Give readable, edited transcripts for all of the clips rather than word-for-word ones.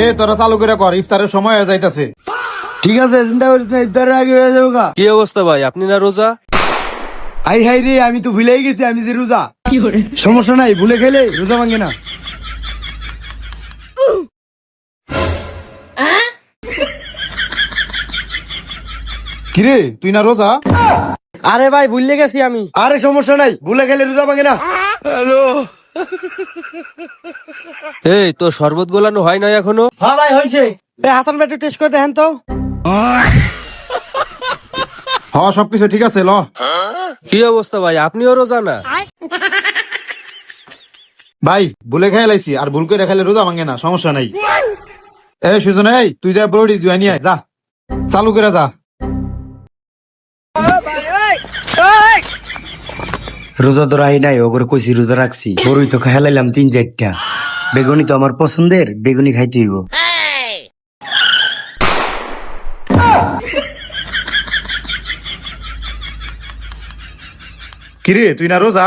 এ তোরা চালু করে কর, ইফতারের সময় হয়ে যাইতাছে। ঠিক আছে, চিন্তা করিস না, ইফতারের আগে হয়ে যাবো গা। কি অবস্থা ভাই, আপনি না রোজা? আই হাই রে, আমি তো ভুলেই গেছি আমি যে রোজা। সমস্যা নাই, ভুলে খেলে রোজা ভাঙে না। কিরে তুই না রোজা? আরে ভাই ভুলে গেছি আমি। আরে সমস্যা নাই, ভুলে খেলে রোজা ভাঙে না। এই তো শরবত গোলানো হয় নাই এখনো? হ্যাঁ ভাই হয়েছে। হাসান ভাই একটু টেস্ট করে দেখেন তো। হ সবকিছু ঠিক আছে, ল। কি অবস্থা ভাই, আপনিও রোজা না? ভাই ভুলে খেয়ে লাইছি, আর ভুল করে খেলে রোজা ভাঙে না, সমস্যা নাই। এ সুজন, এই তুই যা বড়ি দুই নিয়ে আয়, যা চালু করে যা। রোজা তো রাহি নাই, ওগরে কইছি রোজা রাখছি। বড়ই তো খেলাইলাম 3-4টা। বেগুনি তো আমার পছন্দের, বেগুনি খাইতে হইব। কিরে তুই না রোজা,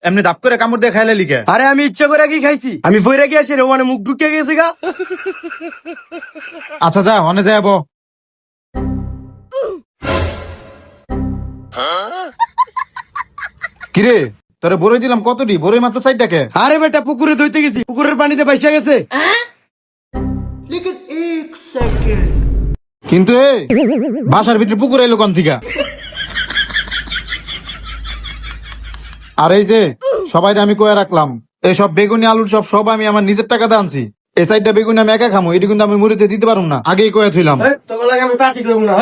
এমনি দাপ করে কামড় দিয়ে খাইলে লিখে? আরে আমি ইচ্ছা করে কি খাইছি, আমি ফইরা কি আসি রে, মানে মুখ ঢুকে গেছে গা। আচ্ছা যা, অনে যাবো। কিরে তোরে বড়ই দিলাম কতটি, বড়ই মাত্র 4টাকে। আরে বেটা পুকুরে ধুইতে গেছি, পুকুরের পানিতে বাইসা গেছে। কিন্তু এ বাসার ভিতরে পুকুর এলো কোন থেকে? আর এই যে সবাই আমি কয়ে রাখলাম, এই সব বেগুনি আলুর সব আমি আমার নিজের টাকাতে আনছি। এই সাইডটা বেগুনি আমি একা খামো, এটি কিন্তু আমি মুড়িতে দিতে পারুম না, আগেই কয়ে থইলাম। তোমার লাগে আমি পার্টি করবো না।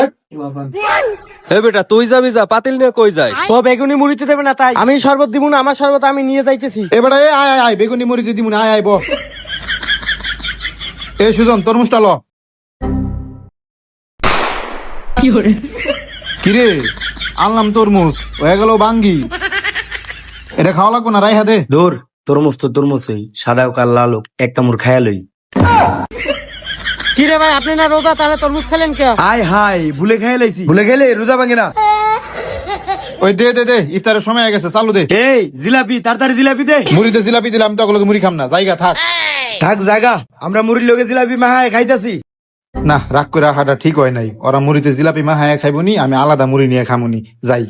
হে বেটা তুই যাবি, যা, পাতিল নিয়ে কই যাই? ও বেগুনি মুড়িতে দেবে না তাই আমি শরবত দিব না, আমার শরবত আমি নিয়ে যাইতেছি। এবারে আয় আয় আয়, বেগুনি মুড়িতে দিমু না, আয় আয় ব। এ সুজন তরমুজটা ল। কিরে আনলাম তরমুজ, হয়ে গেল বাঙ্গি। এটা খাওয়া লাগবো না, রাইহা দে। দূর, তরমুজ তো তরমুজই, সাদা হোক আর লাল হোক, এক কামড় খায়ালই। কি রে ভাই, আপনি না রোজা, তাহলে তরমুজ খেলেন কে? আয় হাই, ভুলে খাইলাইছি। ভুলে খেলে রোজা ভাঙে না। ওই দে দে দে, ইফতারের সময় হয়ে গেছে, চালু দে। এই জিলাপি, তাড়াতাড়ি জিলাপি দে। মুড়িতে জিলাপি দিলাম, তো ওগুলোকে মুড়ি খাম না, জায়গা থাক। থাক জায়গা, আমরা মুড়ির লোকে জিলাপি মাহায় খাইতাছি। না রাগ করে রাখাটা ঠিক হয় নাই, ওরা মুড়িতে জিলাপি মাহায়া খাইবনি, আমি আলাদা মুড়ি নিয়ে খামুনি, যাই।